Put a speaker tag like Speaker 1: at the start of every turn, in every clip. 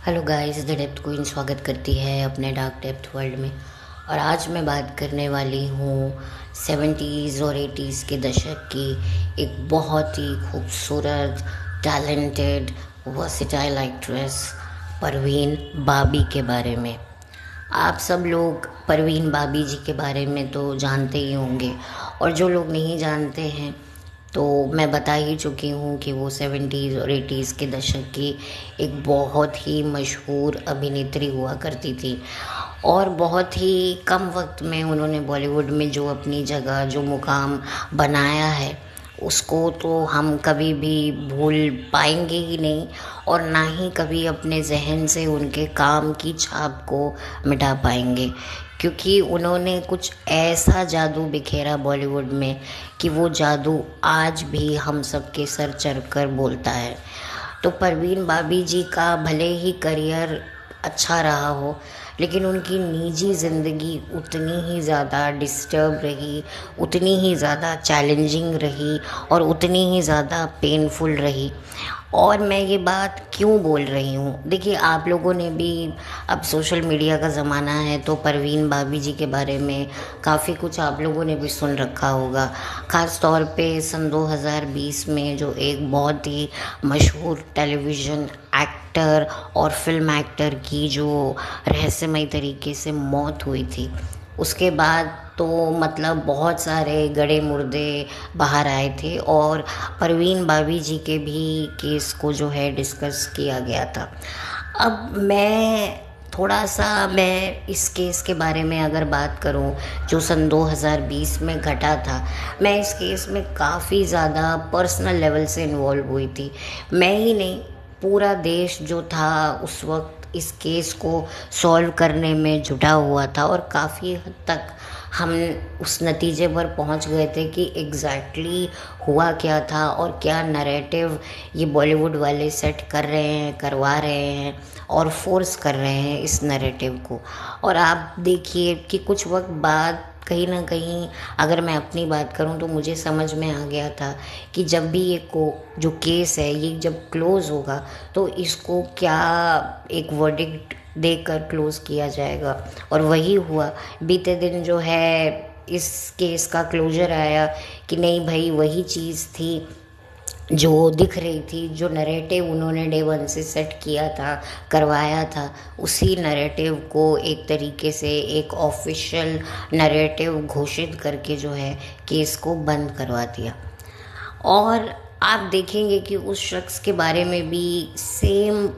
Speaker 1: Hello guys, the depth queen स्वागत करती है अपने डार्क डेप्थ वर्ल्ड में। और आज मैं बात करने वाली हूँ 70s और 80s के दशक की एक बहुत ही खूबसूरत, टैलेंटेड, वर्सेटाइल एक्ट्रेस परवीन बाबी के बारे में। आप सब लोग परवीन बाबी जी के बारे में तो जानते ही होंगे, और जो लोग नहीं जानते हैं तो मैं बता ही चुकी हूँ कि वो 70s और 80s के दशक की एक बहुत ही मशहूर अभिनेत्री हुआ करती थी। और बहुत ही कम वक्त में उन्होंने बॉलीवुड में जो अपनी जगह, जो मुकाम बनाया है, उसको तो हम कभी भी भूल पाएंगे ही नहीं, और ना ही कभी अपने जहन से उनके काम की छाप को मिटा पाएंगे। क्योंकि उन्होंने कुछ ऐसा जादू बिखेरा बॉलीवुड में कि वो जादू आज भी हम सबके सर चढ़ कर बोलता है। तो परवीन बाबी जी का भले ही करियर अच्छा रहा हो, लेकिन उनकी निजी ज़िंदगी उतनी ही ज़्यादा डिस्टर्ब रही, उतनी ही ज़्यादा चैलेंजिंग रही और उतनी ही ज़्यादा पेनफुल रही। और मैं ये बात क्यों बोल रही हूँ, देखिए आप लोगों ने भी, अब सोशल मीडिया का ज़माना है तो परवीन बाबी जी के बारे में काफ़ी कुछ आप लोगों ने भी सुन रखा होगा। ख़ास तौर पे सन 2020 में जो एक बहुत ही मशहूर टेलीविज़न एक्टर और फिल्म एक्टर की जो रहस्यमय तरीके से मौत हुई थी, उसके बाद तो मतलब बहुत सारे गड़े मुर्दे बाहर आए थे, और परवीन बाबी जी के भी केस को जो है डिस्कस किया गया था। अब मैं इस केस के बारे में अगर बात करूं, जो सन 2020 में घटा था, मैं इस केस में काफ़ी ज़्यादा पर्सनल लेवल से इन्वॉल्व हुई थी। मैं ही नहीं, पूरा देश जो था उस वक्त इस केस को सॉल्व करने में जुटा हुआ था, और काफ़ी हद तक हम उस नतीजे पर पहुंच गए थे कि एग्जैक्टली हुआ क्या था और क्या नैरेटिव ये बॉलीवुड वाले सेट कर रहे हैं, करवा रहे हैं और फोर्स कर रहे हैं इस नैरेटिव को। और आप देखिए कि कुछ वक्त बाद कहीं ना कहीं, अगर मैं अपनी बात करूं तो मुझे समझ में आ गया था कि जब भी ये को जो केस है ये जब क्लोज़ होगा तो इसको क्या एक वर्डिक्ट देकर क्लोज़ किया जाएगा। और वही हुआ। बीते दिन जो है इस केस का क्लोजर आया कि नहीं भाई, वही चीज़ थी जो दिख रही थी, जो नैरेटिव उन्होंने डे वन से सेट किया था, करवाया था, उसी नैरेटिव को एक तरीके से एक ऑफिशियल नैरेटिव घोषित करके जो है केस को बंद करवा दिया। और आप देखेंगे कि उस शख्स के बारे में भी सेम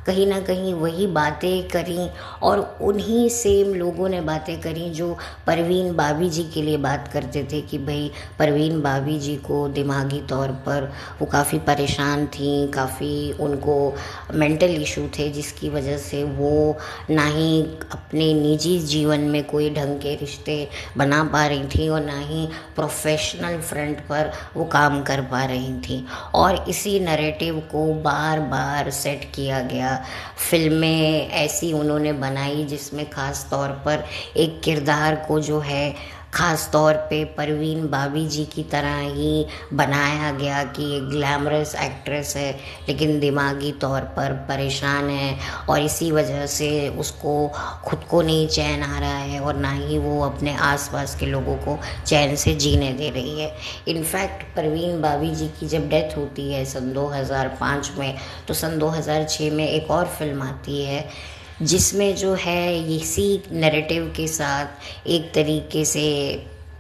Speaker 1: कहीं ना कहीं वही बातें करी, और उन्हीं सेम लोगों ने बातें करी जो परवीन बाबी जी के लिए बात करते थे कि भाई परवीन बाबी जी को दिमागी तौर पर वो काफ़ी परेशान थी, काफ़ी उनको मेंटल इशू थे, जिसकी वजह से वो ना ही अपने निजी जीवन में कोई ढंग के रिश्ते बना पा रही थी और ना ही प्रोफेशनल फ्रंट पर वो काम कर पा रही थी। और इसी नैरेटिव को बार बार सेट किया गया। फिल्में ऐसी उन्होंने बनाई जिसमें ख़ास तौर पर एक किरदार को जो है ख़ास तौर पे परवीन बाबी जी की तरह ही बनाया गया कि एक ग्लैमरस एक्ट्रेस है लेकिन दिमागी तौर पर परेशान है, और इसी वजह से उसको खुद को नहीं चैन आ रहा है और ना ही वो अपने आसपास के लोगों को चैन से जीने दे रही है। इनफैक्ट परवीन बाबी जी की जब डेथ होती है सन 2005 में, तो सन 2006 में एक और फिल्म आती है जिसमें जो है इसी नैरेटिव के साथ एक तरीके से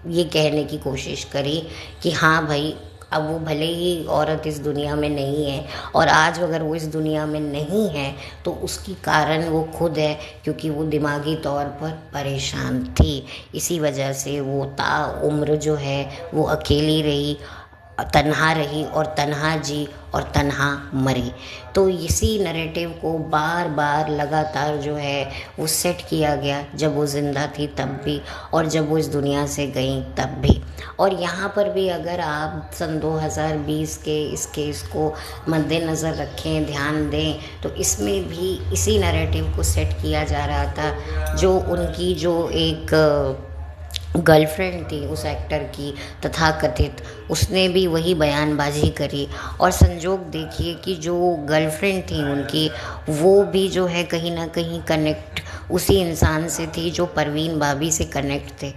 Speaker 1: ये कहने की कोशिश करी कि हाँ भाई, अब वो भले ही औरत इस दुनिया में नहीं है, और आज अगर वो इस दुनिया में नहीं है तो उसकी कारण वो खुद है, क्योंकि वो दिमागी तौर पर परेशान थी। इसी वजह से वो ताउम्र जो है वो अकेली रही, तन्हा रही और तन्हा जी और तन्हा मरी। तो इसी नैरेटिव को बार बार लगातार जो है वो सेट किया गया, जब वो ज़िंदा थी तब भी और जब वो इस दुनिया से गई तब भी। और यहाँ पर भी अगर आप सन 2020 के इस केस को मद्देनज़र रखें, ध्यान दें, तो इसमें भी इसी नैरेटिव को सेट किया जा रहा था, जो उनकी जो एक गर्लफ्रेंड थी उस एक्टर की तथाकथित, उसने भी वही बयानबाजी करी। और संजोग देखिए कि जो गर्लफ्रेंड थी उनकी, वो भी जो है कहीं ना कहीं कनेक्ट उसी इंसान से थी जो परवीन भाभी से कनेक्ट थे।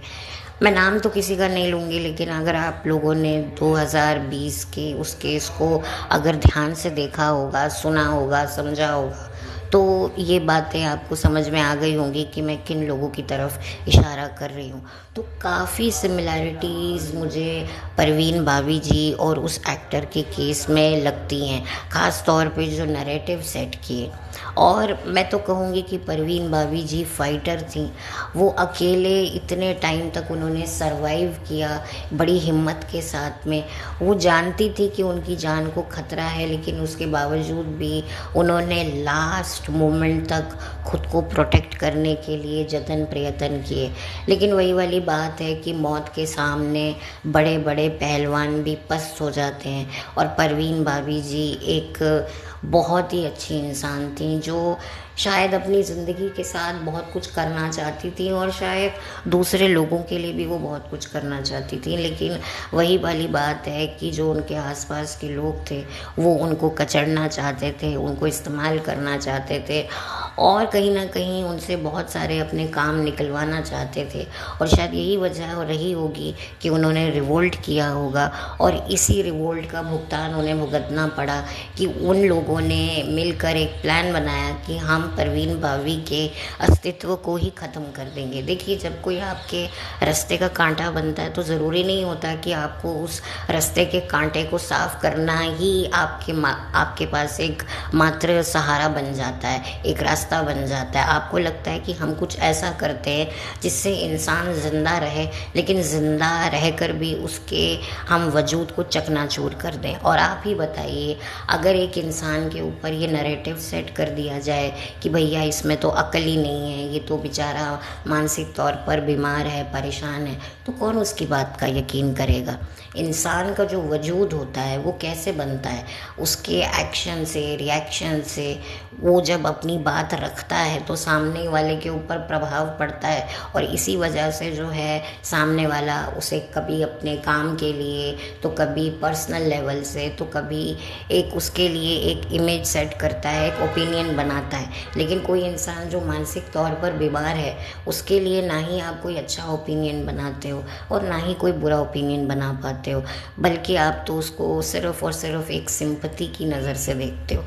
Speaker 1: मैं नाम तो किसी का नहीं लूँगी, लेकिन अगर आप लोगों ने 2020 के उस केस को अगर ध्यान से देखा होगा, सुना होगा, समझा होगा, तो ये बातें आपको समझ में आ गई होंगी कि मैं किन लोगों की तरफ इशारा कर रही हूँ। तो काफ़ी सिमिलैरिटीज़ मुझे परवीन भाभी जी और उस एक्टर के केस में लगती हैं, ख़ास तौर पे जो नैरेटिव सेट किए। और मैं तो कहूँगी कि परवीन भाभी जी फाइटर थी। वो अकेले इतने टाइम तक उन्होंने सरवाइव किया, बड़ी हिम्मत के साथ में। वो जानती थी कि उनकी जान को खतरा है, लेकिन उसके बावजूद भी उन्होंने लास्ट मोमेंट तक खुद को प्रोटेक्ट करने के लिए जतन प्रयत्न किए। लेकिन वही वाली बात है कि मौत के सामने बड़े बड़े पहलवान भी पस्त हो जाते हैं। और परवीन भाभी जी एक बहुत ही अच्छी इंसान थी, जो शायद अपनी ज़िंदगी के साथ बहुत कुछ करना चाहती थी, और शायद दूसरे लोगों के लिए भी वो बहुत कुछ करना चाहती थी। लेकिन वही वाली बात है कि जो उनके आसपास के लोग थे वो उनको कचड़ना चाहते थे, उनको इस्तेमाल करना चाहते थे, और कहीं ना कहीं उनसे बहुत सारे अपने काम निकलवाना चाहते थे। और शायद यही वजह रही होगी कि उन्होंने रिवोल्ट किया होगा, और इसी रिवोल्ट का भुगतान उन्हें भुगतना पड़ा कि उन लोगों ने मिलकर एक प्लान बनाया कि हम परवीन भाभी के अस्तित्व को ही ख़त्म कर देंगे। देखिए, जब कोई आपके रास्ते का कांटा बनता है तो ज़रूरी नहीं होता कि आपको उस रास्ते के कांटे को साफ करना ही आपके पास एक मात्र सहारा बन जाता है, एक रास्ता बन जाता है। आपको लगता है कि हम कुछ ऐसा करते हैं जिससे इंसान ज़िंदा रहे, लेकिन ज़िंदा रहकर भी उसके हम वजूद को चकनाचूर कर दें। और आप ही बताइए, अगर एक इंसान के ऊपर ये नैरेटिव सेट कर दिया जाए कि भैया इसमें तो अक्ल ही नहीं है, ये तो बेचारा मानसिक तौर पर बीमार है, परेशान है, तो कौन उसकी बात का यकीन करेगा। इंसान का जो वजूद होता है वो कैसे बनता है, उसके एक्शन से, रिएक्शन से। वो जब अपनी बात रखता है तो सामने वाले के ऊपर प्रभाव पड़ता है, और इसी वजह से जो है सामने वाला उसे कभी अपने काम के लिए, तो कभी पर्सनल लेवल से, तो कभी एक उसके लिए एक इमेज सेट करता है, एक ओपिनियन बनाता है। लेकिन कोई इंसान जो मानसिक तौर पर बीमार है, उसके लिए ना ही आप कोई अच्छा ओपिनियन बनाते हो और ना ही कोई बुरा ओपिनियन बना पाते हो, बल्कि आप तो उसको सिर्फ़ और सिर्फ एक सिंपैथी की नज़र से देखते हो।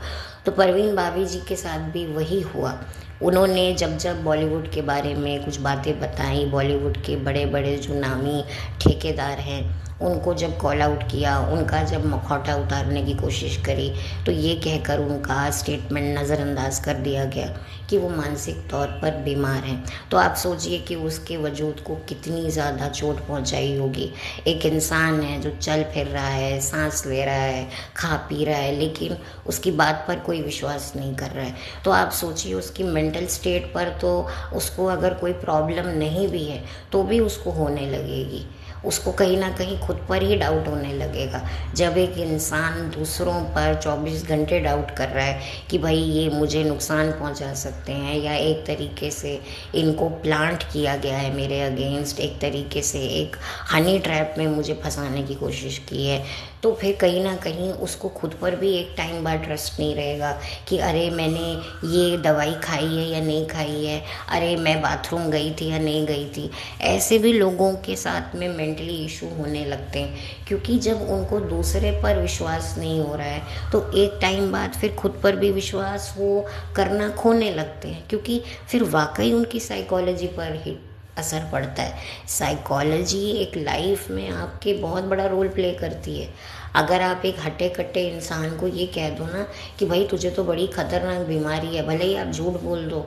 Speaker 1: तो परवीन भाभी जी के साथ भी वही हुआ। उन्होंने जब जब बॉलीवुड के बारे में कुछ बातें बताई, बॉलीवुड के बड़े बड़े जो नामी ठेकेदार हैं उनको जब कॉल आउट किया, उनका जब मखौटा उतारने की कोशिश करी, तो ये कहकर उनका स्टेटमेंट नज़रअंदाज कर दिया गया कि वो मानसिक तौर पर बीमार हैं। तो आप सोचिए कि उसके वजूद को कितनी ज़्यादा चोट पहुंचाई होगी। एक इंसान है जो चल फिर रहा है, सांस ले रहा है, खा पी रहा है, लेकिन उसकी बात पर कोई विश्वास नहीं कर रहा है। तो आप सोचिए उसकी मेंटल स्टेट पर, तो उसको अगर कोई प्रॉब्लम नहीं भी है तो भी उसको होने लगेगी। उसको कहीं ना कहीं खुद पर ही डाउट होने लगेगा। जब एक इंसान दूसरों पर 24 घंटे डाउट कर रहा है कि भाई ये मुझे नुकसान पहुंचा सकते हैं, या एक तरीके से इनको प्लांट किया गया है मेरे अगेंस्ट, एक तरीके से एक हनी ट्रैप में मुझे फंसाने की कोशिश की है, तो फिर कहीं ना कहीं उसको खुद पर भी एक टाइम बाद ट्रस्ट नहीं रहेगा कि अरे मैंने ये दवाई खाई है या नहीं खाई है, अरे मैं बाथरूम गई थी या नहीं गई थी। ऐसे भी लोगों के साथ में मेंटली इशू होने लगते हैं, क्योंकि जब उनको दूसरे पर विश्वास नहीं हो रहा है तो एक टाइम बाद फिर खुद पर भी विश्वास वो करना खोने लगते हैं, क्योंकि फिर वाकई उनकी साइकोलॉजी पर ही असर पड़ता है। साइकोलॉजी एक लाइफ में आपके बहुत बड़ा रोल प्ले करती है। अगर आप एक हट्टे कट्टे इंसान को ये कह दो ना कि भाई तुझे तो बड़ी खतरनाक बीमारी है, भले ही आप झूठ बोल दो,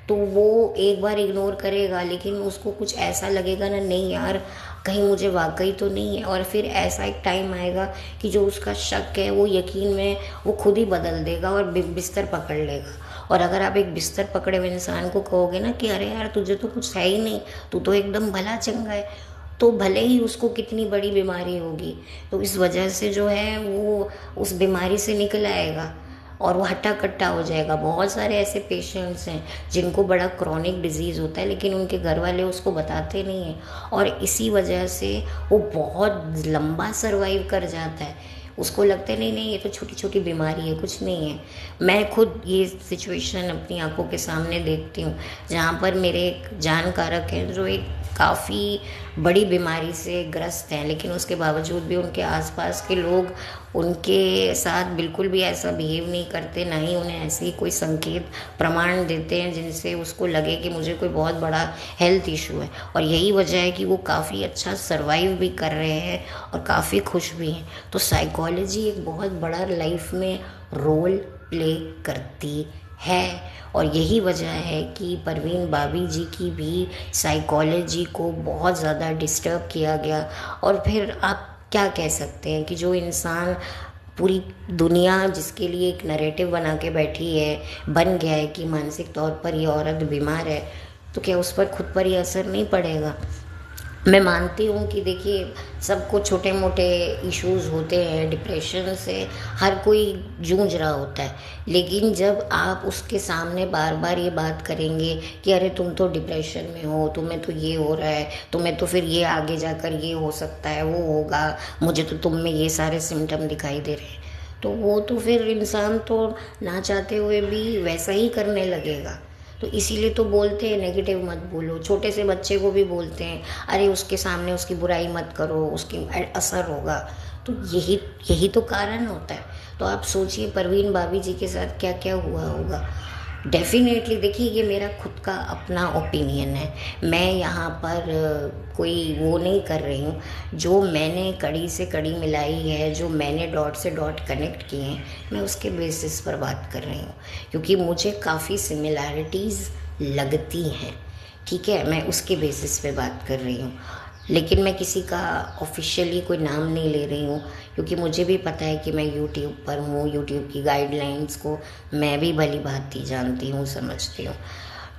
Speaker 1: तो वो एक बार इग्नोर करेगा, लेकिन उसको कुछ ऐसा लगेगा ना, नहीं यार कहीं मुझे वाकई तो नहीं है। और फिर ऐसा एक टाइम आएगा कि जो उसका शक है वो यकीन में वो खुद ही बदल देगा और बिस्तर पकड़ लेगा। और अगर आप एक बिस्तर पकड़े हुए इंसान को कहोगे ना कि अरे यार तुझे तो कुछ है ही नहीं, तू तो एकदम भला चंगा है, तो भले ही उसको कितनी बड़ी बीमारी होगी, तो इस वजह से जो है वो उस बीमारी से निकल आएगा। और वो हट्टा कट्टा हो जाएगा। बहुत सारे ऐसे पेशेंट्स हैं जिनको बड़ा क्रॉनिक डिजीज़ होता है, लेकिन उनके घर वाले उसको बताते नहीं हैं, और इसी वजह से वो बहुत लंबा सर्वाइव कर जाता है। उसको लगता है नहीं नहीं, ये तो छोटी छोटी बीमारी है, कुछ नहीं है। मैं खुद ये सिचुएशन अपनी आंखों के सामने देखती हूँ, जहाँ पर मेरे एक जानकारक हैं जो एक काफ़ी बड़ी बीमारी से ग्रस्त हैं, लेकिन उसके बावजूद भी उनके आसपास के लोग उनके साथ बिल्कुल भी ऐसा बिहेव नहीं करते, ना ही उन्हें ऐसे कोई संकेत प्रमाण देते हैं जिनसे उसको लगे कि मुझे कोई बहुत बड़ा हेल्थ इशू है। और यही वजह है कि वो काफ़ी अच्छा सर्वाइव भी कर रहे हैं और काफ़ी खुश भी हैं। तो साइकोलॉजी एक बहुत बड़ा लाइफ में रोल प्ले करती है, और यही वजह है कि परवीन बाबी जी की भी साइकोलॉजी को बहुत ज़्यादा डिस्टर्ब किया गया। और फिर आप क्या कह सकते हैं कि जो इंसान पूरी दुनिया जिसके लिए एक नैरेटिव बना के बैठी है, बन गया है कि मानसिक तौर पर ये औरत बीमार है, तो क्या उस पर खुद पर ये असर नहीं पड़ेगा? मैं मानती हूँ कि देखिए, सबको छोटे मोटे इश्यूज़ होते हैं, डिप्रेशन से हर कोई जूझ रहा होता है, लेकिन जब आप उसके सामने बार बार ये बात करेंगे कि अरे तुम तो डिप्रेशन में हो, तुम्हें तो ये हो रहा है, तुम्हें तो फिर ये आगे जाकर ये हो सकता है, वो होगा, मुझे तो तुम में ये सारे सिम्टम दिखाई दे रहे हैं, तो वो तो फिर इंसान तो ना चाहते हुए भी वैसा ही करने लगेगा। तो इसीलिए तो बोलते हैं नेगेटिव मत बोलो। छोटे से बच्चे को भी बोलते हैं अरे उसके सामने उसकी बुराई मत करो, उसकी असर होगा। तो यही यही तो कारण होता है। तो आप सोचिए परवीन बाबी जी के साथ क्या क्या हुआ होगा। डेफिनेटली देखिए, ये मेरा खुद का अपना ओपिनियन है, मैं यहाँ पर कोई वो नहीं कर रही हूँ। जो मैंने कड़ी से कड़ी मिलाई है, जो मैंने डॉट से डॉट कनेक्ट किए हैं, मैं उसके बेसिस पर बात कर रही हूँ, क्योंकि मुझे काफ़ी सिमिलैरिटीज़ लगती हैं। ठीक है, मैं उसके बेसिस पे बात कर रही हूँ, लेकिन मैं किसी का ऑफिशियली कोई नाम नहीं ले रही हूँ, क्योंकि मुझे भी पता है कि मैं यूट्यूब पर हूँ, यूट्यूब की गाइडलाइंस को मैं भी भली भांति जानती हूँ, समझती हूँ।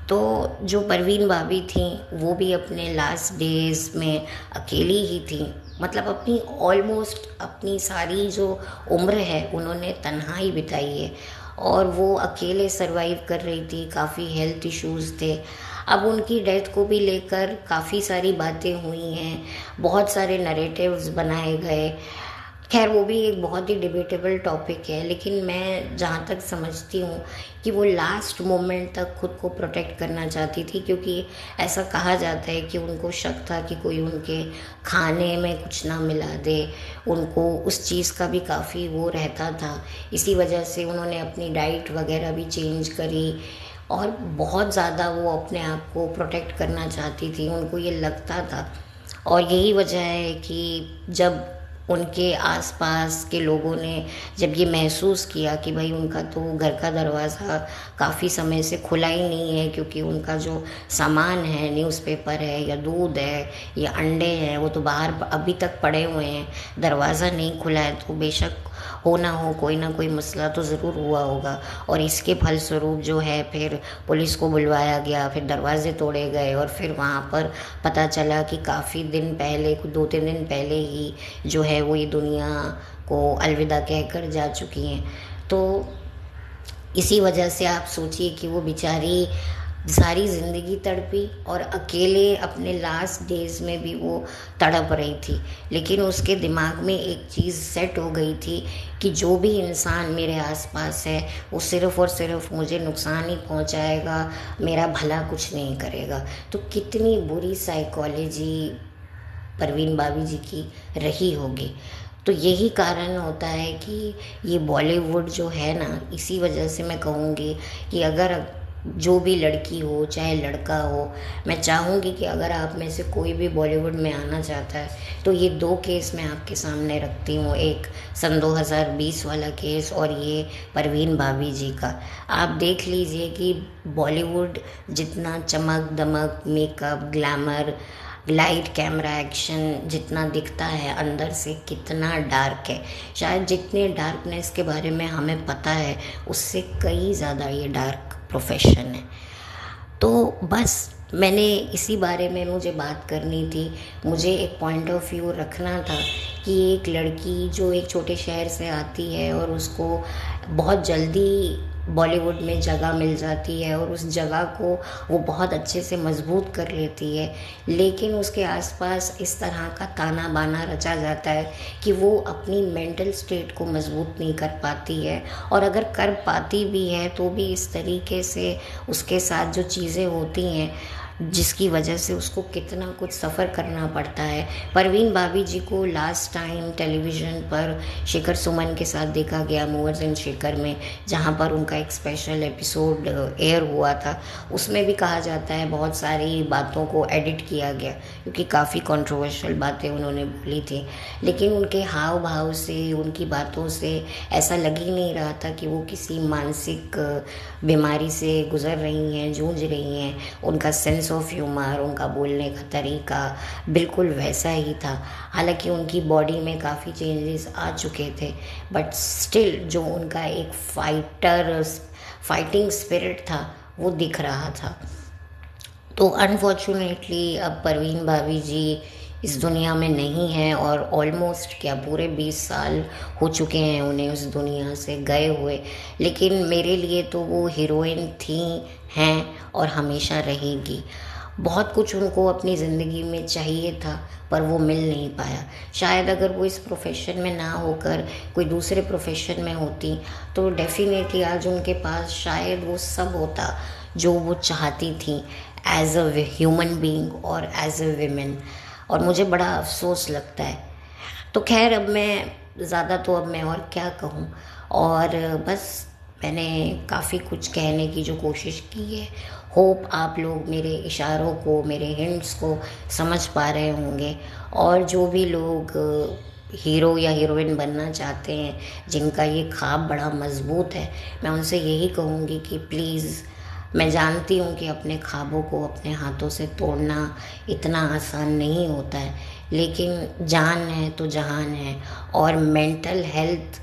Speaker 1: तो जो परवीन भाभी थी वो भी अपने लास्ट डेज में अकेली ही थी, मतलब अपनी ऑलमोस्ट अपनी सारी जो उम्र है उन्होंने तन्हाई बिताई है, और वो अकेले सरवाइव कर रही थी। काफ़ी हेल्थ इश्यूज़ थे। अब उनकी डेथ को भी लेकर काफ़ी सारी बातें हुई हैं, बहुत सारे नरेटिव्स बनाए गए। खैर वो भी एक बहुत ही डिबेटेबल टॉपिक है, लेकिन मैं जहाँ तक समझती हूँ कि वो लास्ट मोमेंट तक खुद को प्रोटेक्ट करना चाहती थी, क्योंकि ऐसा कहा जाता है कि उनको शक था कि कोई उनके खाने में कुछ ना मिला दे, उनको उस चीज़ का भी काफ़ी वो रहता था। इसी वजह से उन्होंने अपनी डाइट वगैरह भी चेंज करी, और बहुत ज़्यादा वो अपने आप को प्रोटेक्ट करना चाहती थी, उनको ये लगता था। और यही वजह है कि जब उनके आसपास के लोगों ने जब ये महसूस किया कि भाई उनका तो घर का दरवाज़ा काफ़ी समय से खुला ही नहीं है, क्योंकि उनका जो सामान है, न्यूज़पेपर है या दूध है या अंडे हैं, वो तो बाहर अभी तक पड़े हुए हैं, दरवाज़ा नहीं खुला है, तो बेशक हो ना कोई मसला तो ज़रूर हुआ होगा। और इसके फलस्वरूप जो है फिर पुलिस को बुलवाया गया, फिर दरवाजे तोड़े गए, और फिर वहाँ पर पता चला कि काफ़ी दिन पहले, कुछ 2-3 दिन पहले ही जो है वो ये दुनिया को अलविदा कहकर जा चुकी हैं। तो इसी वजह से आप सोचिए कि वो बेचारी सारी ज़िंदगी तड़पी, और अकेले अपने लास्ट डेज में भी वो तड़प रही थी, लेकिन उसके दिमाग में एक चीज़ सेट हो गई थी कि जो भी इंसान मेरे आसपास है वो सिर्फ़ और सिर्फ मुझे नुकसान ही पहुंचाएगा, मेरा भला कुछ नहीं करेगा। तो कितनी बुरी साइकोलॉजी परवीन बाबी जी की रही होगी। तो यही कारण होता है कि ये बॉलीवुड जो है ना, इसी वजह से मैं कहूँगी कि अगर जो भी लड़की हो चाहे लड़का हो, मैं चाहूँगी कि अगर आप में से कोई भी बॉलीवुड में आना चाहता है तो ये 2 केस मैं आपके सामने रखती हूँ, एक सन 2020 वाला केस और ये परवीन भाभी जी का। आप देख लीजिए कि बॉलीवुड जितना चमक दमक, makeup, glamour, light, camera, action जितना दिखता है, अंदर से कितना डार्क है। शायद जितने डार्कनेस के बारे में हमें पता है उससे कई ज़्यादा ये डार्क प्रोफेशन है। तो बस मैंने इसी बारे में मुझे बात करनी थी, मुझे एक पॉइंट ऑफ व्यू रखना था कि एक लड़की जो एक छोटे शहर से आती है और उसको बहुत जल्दी बॉलीवुड में जगह मिल जाती है और उस जगह को वो बहुत अच्छे से मजबूत कर लेती है, लेकिन उसके आसपास इस तरह का ताना बाना रचा जाता है कि वो अपनी मेंटल स्टेट को मजबूत नहीं कर पाती है, और अगर कर पाती भी है तो भी इस तरीके से उसके साथ जो चीज़ें होती हैं जिसकी वजह से उसको कितना कुछ सफ़र करना पड़ता है। परवीन भाभी जी को लास्ट टाइम टेलीविज़न पर शेखर सुमन के साथ देखा गया, मूवर्स एंड शेखर में, जहाँ पर उनका एक स्पेशल एपिसोड एयर हुआ था। उसमें भी कहा जाता है बहुत सारी बातों को एडिट किया गया क्योंकि काफ़ी कंट्रोवर्शियल बातें उन्होंने बोली थी, लेकिन उनके हाव भाव से, उनकी बातों से ऐसा लग ही नहीं रहा था कि वो किसी मानसिक बीमारी से गुज़र रही हैं, जूझ रही हैं। उनका सेंस ऑफ ह्यूमर, उनका बोलने का तरीका बिल्कुल वैसा ही था। हालांकि उनकी बॉडी में काफ़ी चेंजेस आ चुके थे, बट स्टिल जो उनका एक फाइटिंग स्पिरिट था वो दिख रहा था। तो अनफॉर्चुनेटली अब परवीन भाभी जी इस दुनिया में नहीं है, और ऑलमोस्ट क्या पूरे 20 साल हो चुके हैं उन्हें उस दुनिया से गए हुए। लेकिन मेरे लिए तो वो हीरोइन थी, हैं और हमेशा रहेगी। बहुत कुछ उनको अपनी ज़िंदगी में चाहिए था पर वो मिल नहीं पाया। शायद अगर वो इस प्रोफेशन में ना होकर कोई दूसरे प्रोफेशन में होती तो डेफिनेटली आज उनके पास शायद वो सब होता जो वो चाहती थी एज अ ह्यूमन बीइंग और एज अ विमेन, और मुझे बड़ा अफसोस लगता है। तो खैर अब मैं और क्या कहूँ, और बस मैंने काफ़ी कुछ कहने की जो कोशिश की है। होप आप लोग मेरे इशारों को, मेरे हिंट्स को समझ पा रहे होंगे, और जो भी लोग हीरो या हीरोइन बनना चाहते हैं, जिनका ये ख्वाब बड़ा मजबूत है, मैं उनसे यही कहूँगी कि प्लीज़, मैं जानती हूँ कि अपने ख्वाबों को अपने हाथों से तोड़ना इतना आसान नहीं होता है, लेकिन जान है तो जहान है, और मेंटल हेल्थ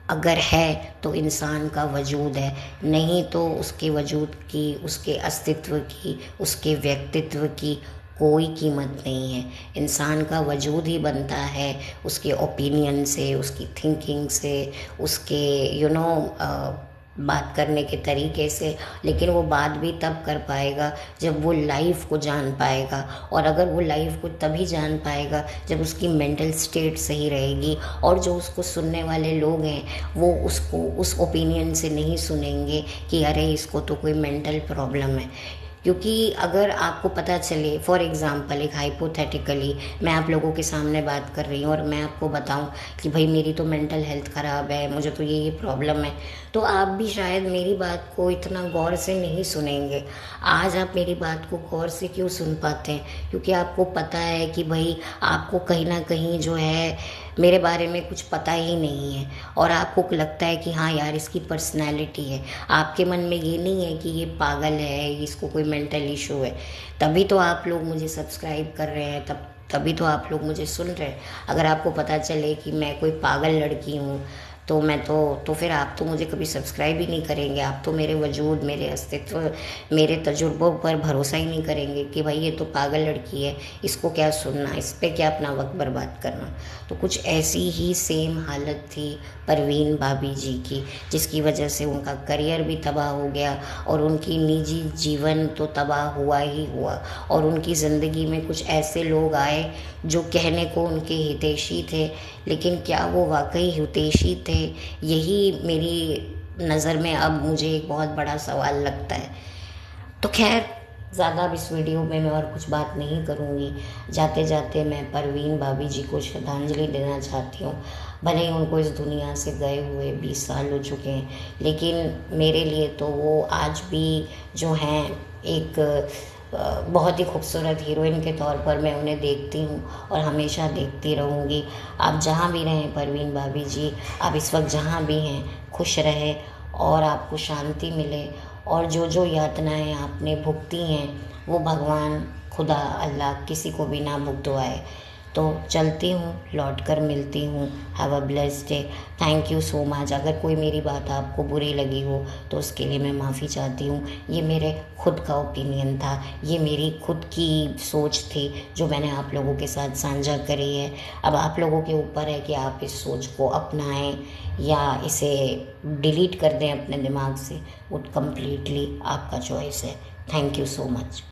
Speaker 1: अगर है तो इंसान का वजूद है, नहीं तो उसके वजूद की, उसके अस्तित्व की, उसके व्यक्तित्व की कोई कीमत नहीं है। इंसान का वजूद ही बनता है उसके ओपिनियन से, उसकी थिंकिंग से, उसके बात करने के तरीके से, लेकिन वो बात भी तब कर पाएगा जब वो लाइफ को जान पाएगा, और अगर वो लाइफ को तभी जान पाएगा जब उसकी मेंटल स्टेट सही रहेगी, और जो उसको सुनने वाले लोग हैं वो उसको उस ओपिनियन से नहीं सुनेंगे कि अरे इसको तो कोई मेंटल प्रॉब्लम है। क्योंकि अगर आपको पता चले, फॉर एग्ज़ाम्पल एक हाइपोथेटिकली मैं आप लोगों के सामने बात कर रही हूँ और मैं आपको बताऊँ कि भाई मेरी तो मेंटल हेल्थ ख़राब है, मुझे तो ये प्रॉब्लम है, तो आप भी शायद मेरी बात को इतना गौर से नहीं सुनेंगे। आज आप मेरी बात को गौर से क्यों सुन पाते हैं? क्योंकि आपको पता है कि भाई आपको कहीं ना कहीं जो है मेरे बारे में कुछ पता ही नहीं है, और आपको लगता है कि हाँ यार इसकी पर्सनैलिटी है। आपके मन में ये नहीं है कि ये पागल है, इसको कोई मेंटल इशू है। तभी तो आप लोग मुझे सब्सक्राइब कर रहे हैं, तभी तो आप लोग मुझे सुन रहे हैं। अगर आपको पता चले कि मैं कोई पागल लड़की हूँ तो फिर आप तो मुझे कभी सब्सक्राइब ही नहीं करेंगे। आप तो मेरे वजूद, मेरे अस्तित्व, मेरे तजुर्बों पर भरोसा ही नहीं करेंगे कि भाई ये तो पागल लड़की है, इसको क्या सुनना, इस पे क्या अपना वक्त बर्बाद करना। तो कुछ ऐसी ही सेम हालत थी परवीन भाभी जी की, जिसकी वजह से उनका करियर भी तबाह हो गया और उनकी निजी जीवन तो तबाह हुआ ही हुआ, और उनकी ज़िंदगी में कुछ ऐसे लोग आए जो कहने को उनके हितैषी थे, लेकिन क्या वो वाकई हितैषी थे? यही मेरी नज़र में अब मुझे एक बहुत बड़ा सवाल लगता है। तो खैर ज़्यादा अब इस वीडियो में मैं और कुछ बात नहीं करूँगी। जाते जाते मैं परवीन भाभी जी को श्रद्धांजलि देना चाहती हूँ। भले ही उनको इस दुनिया से गए हुए 20 साल हो चुके हैं, लेकिन मेरे लिए तो वो आज भी जो हैं एक बहुत ही खूबसूरत हीरोइन के तौर पर मैं उन्हें देखती हूँ और हमेशा देखती रहूँगी। आप जहाँ भी रहें परवीन भाभी जी, आप इस वक्त जहाँ भी हैं खुश रहें और आपको शांति मिले, और जो जो यातनाएं आपने भुगती हैं वो भगवान खुदा अल्लाह किसी को भी ना भुगतवाए। तो चलती हूँ, लौट कर मिलती हूँ। Have a blessed day. Thank you so much. अगर कोई मेरी बात आपको बुरी लगी हो तो उसके लिए मैं माफ़ी चाहती हूँ। ये मेरे खुद का ओपिनियन था, ये मेरी खुद की सोच थी जो मैंने आप लोगों के साथ साझा करी है। अब आप लोगों के ऊपर है कि आप इस सोच को अपनाएं या इसे डिलीट कर दें अपने दिमाग से। वो कम्प्लीटली आपका चॉइस है। Thank you so much.